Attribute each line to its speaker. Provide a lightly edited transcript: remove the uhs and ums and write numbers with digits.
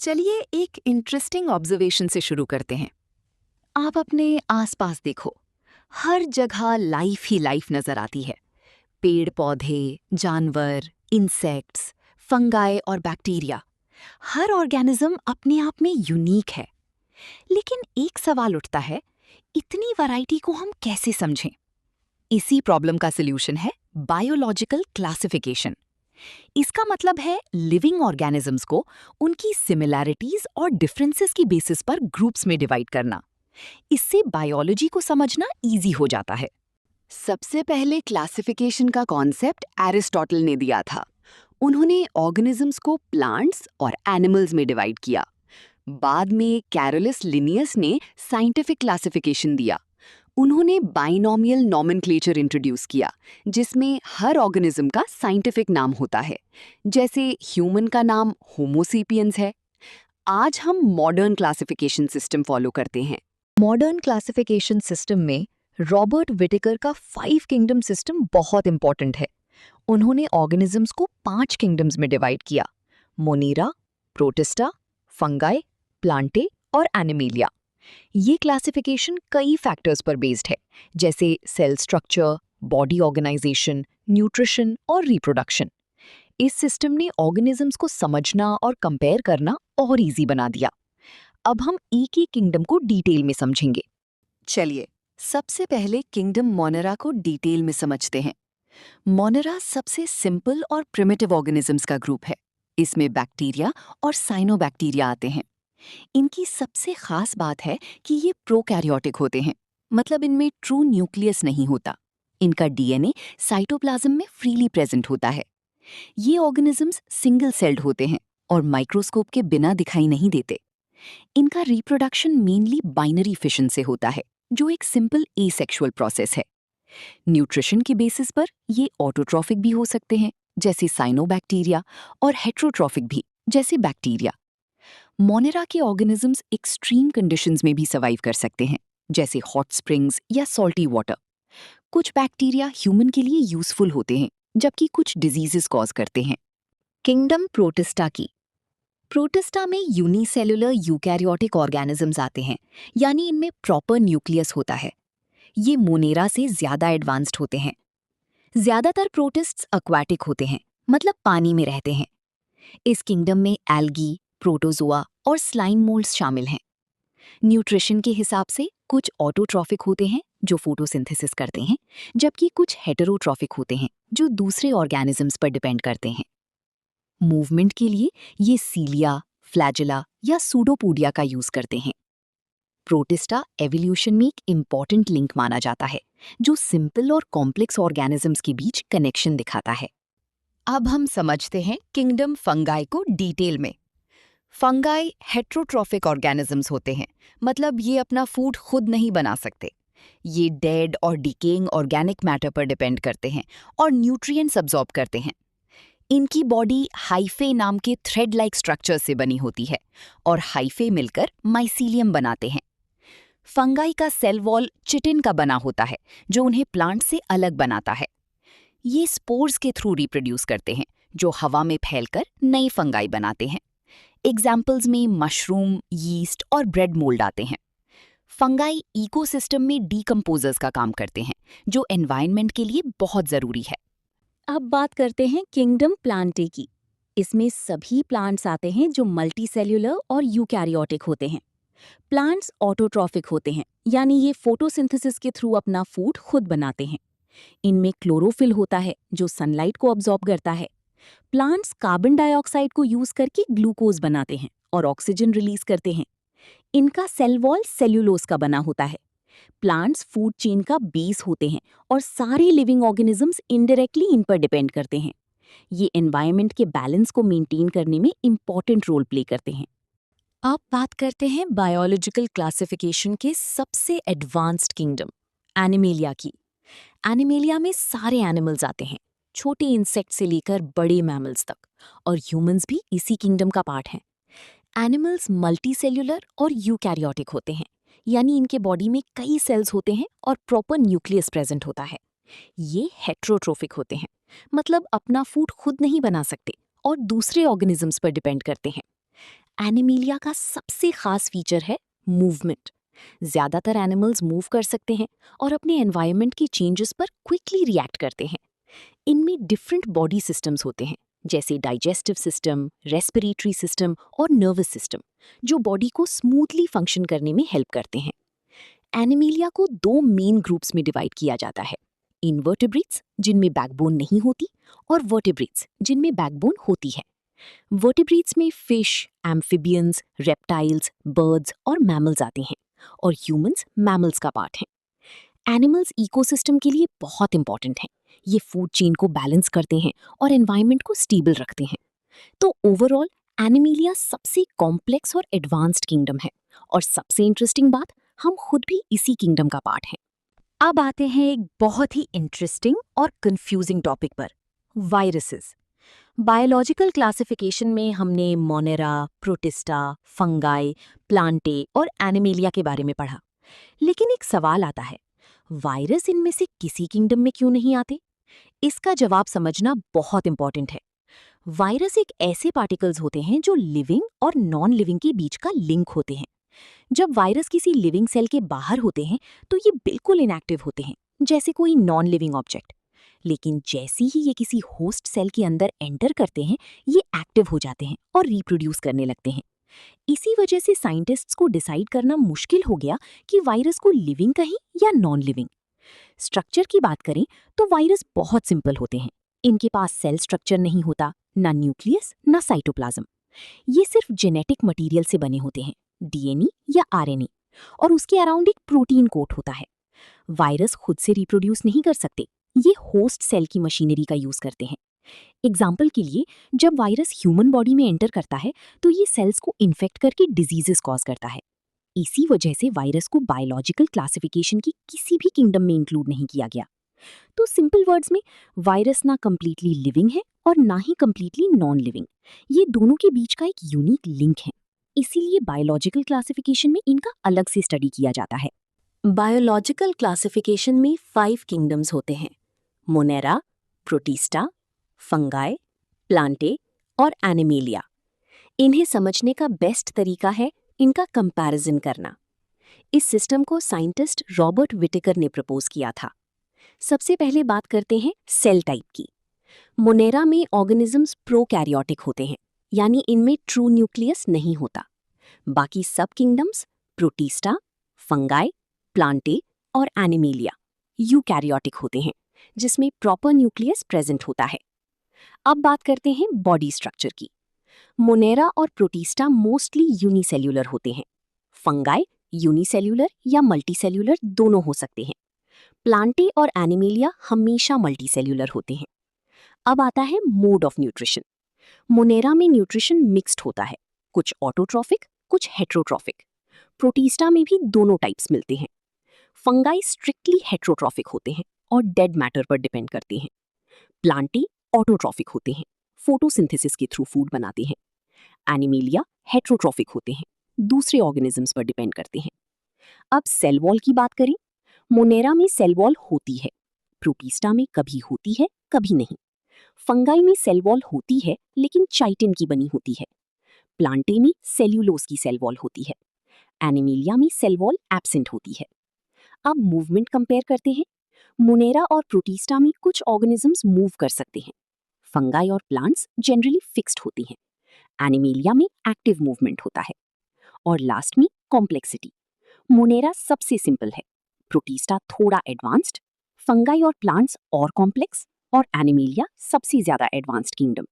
Speaker 1: चलिए एक interesting observation से शुरू करते हैं। आप अपने आसपास देखो, हर जगह लाइफ ही लाइफ नजर आती है। पेड़ पौधे, जानवर, इंसेक्ट्स, फंगाई और बैक्टीरिया, हर ऑर्गेनिज्म अपने आप में यूनिक है। लेकिन एक सवाल उठता है, इतनी वैरायटी को हम कैसे समझें? इसी प्रॉब्लम का सलूशन है बायोलॉजिकल क्लासिफिकेशन। इसका मतलब है लिविंग ऑर्गेनिजम्स को उनकी सिमिलैरिटीज और डिफरेंसेस की बेसिस पर ग्रुप्स में डिवाइड करना। इससे बायोलॉजी को समझना इजी हो जाता है। सबसे पहले क्लासिफिकेशन का कॉन्सेप्ट एरिस्टोटल ने दिया था। उन्होंने ऑर्गेनिजम्स को प्लांट्स और एनिमल्स में डिवाइड किया। बाद में कैरोलस लिनियस ने साइंटिफिक क्लासिफिकेशन दिया। उन्होंने बाइनोमियल नॉमेनक्लेचर इंट्रोड्यूस किया, जिसमें हर ऑर्गेनिज्म का साइंटिफिक नाम होता है। जैसे ह्यूमन का नाम होमोसेपियंस है। आज हम मॉडर्न क्लासिफिकेशन सिस्टम फॉलो करते हैं। मॉडर्न क्लासिफिकेशन सिस्टम में रॉबर्ट विटेकर का 5 किंगडम सिस्टम बहुत इंपॉर्टेंट है। उन्होंने ऑर्गेनिजम्स को 5 किंगडम्स में डिवाइड किया: मोनीरा, प्रोटिस्टा, फंगाई, प्लांटे और एनिमेलिया। ये क्लासिफिकेशन कई फैक्टर्स पर बेस्ड है, जैसे cell structure, body organisation, nutrition और रिप्रोडक्शन। इस सिस्टम ने ऑर्गेनिजम्स को समझना और कंपेयर करना और इजी बना दिया। अब हम एक एक किंगडम को डिटेल में समझेंगे। चलिए, सबसे पहले किंगडम मोनेरा को डिटेल में समझते हैं। मोनेरा सबसे सिंपल और प्रिमिटिव ऑर्गेनिजम्स का ग्रुप है। इसमें बैक्टीरिया और साइनोबैक्टीरिया आते हैं। इनकी सबसे खास बात है कि ये प्रोकैरियोटिक होते हैं, मतलब इनमें ट्रू न्यूक्लियस नहीं होता। इनका डीएनए साइटोप्लाज्म में फ्रीली प्रेजेंट होता है। ये ऑर्गेनिजम्स सिंगल सेल्ड होते हैं और माइक्रोस्कोप के बिना दिखाई नहीं देते। इनका रिप्रोडक्शन मेनली बाइनरी फिशन से होता है, जो एक सिंपल एसेक्सुअल प्रोसेस है। न्यूट्रिशन के बेसिस पर ये ऑटोट्रॉफिक भी हो सकते हैं, जैसे साइनोबैक्टीरिया, और हेट्रोट्रॉफिक भी, जैसे बैक्टीरिया। मोनेरा के ऑर्गेनिजम्स एक्सट्रीम कंडीशंस में भी सर्वाइव कर सकते हैं, जैसे हॉट स्प्रिंग्स या सॉल्टी वाटर। कुछ बैक्टीरिया ह्यूमन के लिए यूजफुल होते हैं, जबकि कुछ डिजीजेस कॉज करते हैं। किंगडम प्रोटिस्टा की। प्रोटिस्टा में यूनिसेलुलर यूकैरियोटिक ऑर्गेनिजम्स आते हैं, यानी इनमें प्रॉपर न्यूक्लियस होता है। ये मोनेरा से ज्यादा एडवांस्ड होते हैं। ज्यादातर प्रोटिस्ट्स एक्वाटिक होते हैं, मतलब पानी में रहते हैं। इस किंगडम में एल्गी, प्रोटोजोआ और स्लाइम मोल्ड्स शामिल हैं। न्यूट्रिशन के हिसाब से कुछ ऑटोट्रॉफिक होते हैं, जो फोटोसिंथेसिस करते हैं, जबकि कुछ हेटेरोट्रॉफिक होते हैं, जो दूसरे ऑर्गेनिजम्स पर डिपेंड करते हैं। मूवमेंट के लिए ये सीलिया, फ्लैजेला या सूडोपोडिया का यूज करते हैं। प्रोटिस्टा एवोल्यूशन में एक इम्पॉर्टेंट लिंक माना जाता है, जो सिंपल और कॉम्प्लेक्स ऑर्गेनिजम्स के बीच कनेक्शन दिखाता है। अब हम समझते हैं किंगडम फंगाई को डिटेल में। फंगाई हेट्रोट्रॉफिक ऑर्गेनिजम्स होते हैं, मतलब ये अपना फूड खुद नहीं बना सकते। ये डेड और डिकेइंग ऑर्गेनिक मैटर पर डिपेंड करते हैं और न्यूट्रिएंट्स अब्सॉर्ब करते हैं। इनकी बॉडी हाइफे नाम के थ्रेड लाइक स्ट्रक्चर से बनी होती है और हाइफे मिलकर माइसीलियम बनाते हैं। फंगाई का सेल वॉल चिटिन का बना होता है, जो उन्हें प्लांट से अलग बनाता है। ये स्पोर्स के थ्रू रिप्रोड्यूस करते हैं, जो हवा में फैलकर नई फंगाई बनाते हैं। एग्जाम्पल्स में मशरूम, यीस्ट और ब्रेड मोल्ड आते हैं। फंगाई इकोसिस्टम में डीकंपोजर्स का काम करते हैं, जो एनवायरनमेंट के लिए बहुत जरूरी है।
Speaker 2: अब बात करते हैं किंगडम प्लांटे की। इसमें सभी प्लांट्स आते हैं जो मल्टीसेल्युलर और यूकैरियोटिक होते हैं। प्लांट्स ऑटोट्रॉफिक होते हैं, यानी ये फोटोसिंथेसिस के थ्रू अपना फूड खुद बनाते हैं। इनमें क्लोरोफिल होता है, जो सनलाइट को अब्सॉर्ब करता है। प्लांट्स कार्बन डाइऑक्साइड को यूज करके ग्लूकोज बनाते हैं और ऑक्सीजन रिलीज करते हैं। इनका सेल वॉल सेल्यूलोज का बना होता है। प्लांट्स फूड चेन का बेस होते हैं और सारे लिविंग ऑर्गेनिजम्स इनडायरेक्टली इन पर डिपेंड करते हैं। ये एनवायरनमेंट के बैलेंस को मेंटेन करने में इंपॉर्टेंट रोल प्ले करते हैं।
Speaker 1: अब बात करते हैं बायोलॉजिकल क्लासिफिकेशन के सबसे एडवांस्ड किंगडम, एनिमेलिया की। एनिमेलिया में सारे एनिमल्स आते हैं, छोटे इंसेक्ट से लेकर बड़े मैमल्स तक, और ह्यूमंस भी इसी किंगडम का पार्ट हैं। एनिमल्स मल्टीसेल्युलर और यूकैरियोटिक होते हैं, यानी इनके बॉडी में कई सेल्स होते हैं और प्रॉपर न्यूक्लियस प्रेजेंट होता है। ये हेट्रोट्रोफिक होते हैं, मतलब अपना फूड खुद नहीं बना सकते और दूसरे ऑर्गेनिजम्स पर डिपेंड करते हैं।
Speaker 2: एनिमीलिया का सबसे खास फीचर है मूवमेंट। ज्यादातर एनिमल्स मूव कर सकते हैं और अपने एनवायरनमेंट के चेंजेस पर क्विकली रिएक्ट करते हैं। इनमें डिफरेंट बॉडी सिस्टम्स होते हैं, जैसे डाइजेस्टिव सिस्टम, रेस्पिरेटरी सिस्टम और नर्वस सिस्टम, जो बॉडी को स्मूथली फंक्शन करने में हेल्प करते हैं। एनिमीलिया को दो मेन ग्रुप्स में डिवाइड किया जाता है, इनवर्टेब्रेट्स जिनमें बैकबोन नहीं होती और वर्टेब्रेट्स जिनमें बैकबोन होती है। वर्टेब्रेट्स में फिश, एम्फिबियंस, रेप्टाइल्स, बर्ड्स और मैमल्स आते हैं और ह्यूमंस मैमल्स का पार्ट हैं। एनिमल्स इकोसिस्टम के लिए बहुत इंपॉर्टेंट हैं। ये फूड चेन को बैलेंस करते हैं और एनवायरनमेंट को स्टेबल रखते हैं। तो ओवरऑल एनिमीलिया सबसे कॉम्प्लेक्स और एडवांस्ड किंगडम है, और सबसे इंटरेस्टिंग बात, हम खुद भी इसी किंगडम का पार्ट हैं।
Speaker 1: अब आते हैं एक बहुत ही इंटरेस्टिंग और कंफ्यूजिंग टॉपिक पर, वायरसेस। बायोलॉजिकल क्लासिफिकेशन में हमने मोनेरा, प्रोटिस्टा, फंगाई, प्लांटे और एनिमेलिया के बारे में पढ़ा। लेकिन एक सवाल आता है, वायरस इनमें से किसी किंगडम में क्यों नहीं आते? इसका जवाब समझना बहुत इंपॉर्टेंट है। वायरस एक ऐसे पार्टिकल्स होते हैं जो लिविंग और नॉन लिविंग के बीच का लिंक होते हैं। जब वायरस किसी लिविंग सेल के बाहर होते हैं तो ये बिल्कुल इनएक्टिव होते हैं, जैसे कोई नॉन लिविंग ऑब्जेक्ट। लेकिन जैसे ही ये किसी होस्ट सेल के अंदर एंटर करते हैं, ये एक्टिव हो जाते हैं और रिप्रोड्यूस करने लगते हैं। इसी वजह से साइंटिस्ट्स को डिसाइड करना मुश्किल हो गया कि वायरस को लिविंग कहें या नॉन लिविंग। स्ट्रक्चर की बात करें तो वायरस बहुत सिंपल होते हैं। इनके पास सेल स्ट्रक्चर नहीं होता, ना न्यूक्लियस ना साइटोप्लाज्म। ये सिर्फ जेनेटिक मटेरियल से बने होते हैं, डीएनए या आरएनए, और उसके अराउंड एक प्रोटीन कोट होता है। वायरस खुद से रिप्रोड्यूस नहीं कर सकते, ये होस्ट सेल की मशीनरी का यूज करते हैं। एग्जाम्पल के लिए, जब वायरस ह्यूमन बॉडी में एंटर करता है तो ये सेल्स को इन्फेक्ट करके डिजीजेस कॉज करता है। इसी वजह से वायरस को बायोलॉजिकल क्लासिफिकेशन की किसी भी किंगडम में इंक्लूड नहीं किया गया। तो सिंपल वर्ड्स में, वायरस ना कंप्लीटली लिविंग है और ना ही कंप्लीटली नॉन लिविंग। ये दोनों के बीच का एक यूनिक लिंक है। इसीलिए बायोलॉजिकल क्लासिफिकेशन में इनका अलग से स्टडी किया जाता है।
Speaker 2: बायोलॉजिकल क्लासिफिकेशन में 5 किंगडम्स होते हैं, मोनेरा, प्रोटिस्टा, फंगाई, प्लांटे और एनिमेलिया। इन्हें समझने का बेस्ट तरीका है इनका कंपैरिजन करना। इस सिस्टम को साइंटिस्ट रॉबर्ट विटेकर ने प्रपोज किया था। सबसे पहले बात करते हैं सेल टाइप की। मोनेरा में ऑर्गेनिजम्स प्रोकैरियोटिक होते हैं, यानी इनमें ट्रू न्यूक्लियस नहीं होता। बाकी सब किंगडम्स, प्रोटिस्टा, फंगाई, प्लांटे और एनिमेलिया, यूकैरियोटिक होते हैं, जिसमें प्रॉपर न्यूक्लियस प्रेजेंट होता है। अब बात करते हैं बॉडी स्ट्रक्चर की। मोनेरा और प्रोटिस्टा मोस्टली यूनिसेल्यूलर होते हैं। फंगाई यूनिसेल्यूलर या मल्टीसेल्यूलर दोनों हो सकते हैं। प्लांटे और एनिमेलिया हमेशा मल्टीसेल्यूलर होते हैं। अब आता है मोड ऑफ न्यूट्रिशन। मोनेरा में न्यूट्रिशन मिक्स्ड होता है, कुछ ऑटोट्रॉफिक, कुछ हेट्रोट्रॉफिक। प्रोटिस्टा में भी दोनों टाइप्स मिलते हैं। फंगाई स्ट्रिक्टली हेट्रोट्रॉफिक होते हैं और डेड मैटर पर डिपेंड करते हैं। प्लांटे ऑटोट्रॉफिक होते हैं, फोटोसिंथेसिस के थ्रू फूड बनाते हैं। एनिमेलिया हेट्रोट्रॉफिक होते हैं, दूसरे ऑर्गेनिजम्स पर डिपेंड करते हैं। अब सेल वॉल की बात करें, मोनेरा में सेल वॉल होती है, प्रोटिस्टा में कभी होती है कभी नहीं। फंगाई में सेल वॉल होती है लेकिन चाइटिन की बनी होती है। प्लांटे में सेल्यूलोज की सेल वॉल होती है। एनिमेलिया में सेल वॉल एब्सेंट होती है। अब मूवमेंट कंपेयर करते हैं। मोनेरा और प्रोटिस्टा में कुछ ऑर्गेनिजम्स मूव कर सकते हैं। फंगाई और प्लांट्स जनरली फिक्स्ड होती हैं। एनिमेलिया में एक्टिव मूवमेंट होता है। और लास्ट में कॉम्प्लेक्सिटी। मोनेरा सबसे सिंपल है, प्रोटिस्टा थोड़ा एडवांस्ड, फंगाई और प्लांट्स और कॉम्प्लेक्स, और एनिमेलिया सबसे ज्यादा एडवांस्ड किंगडम।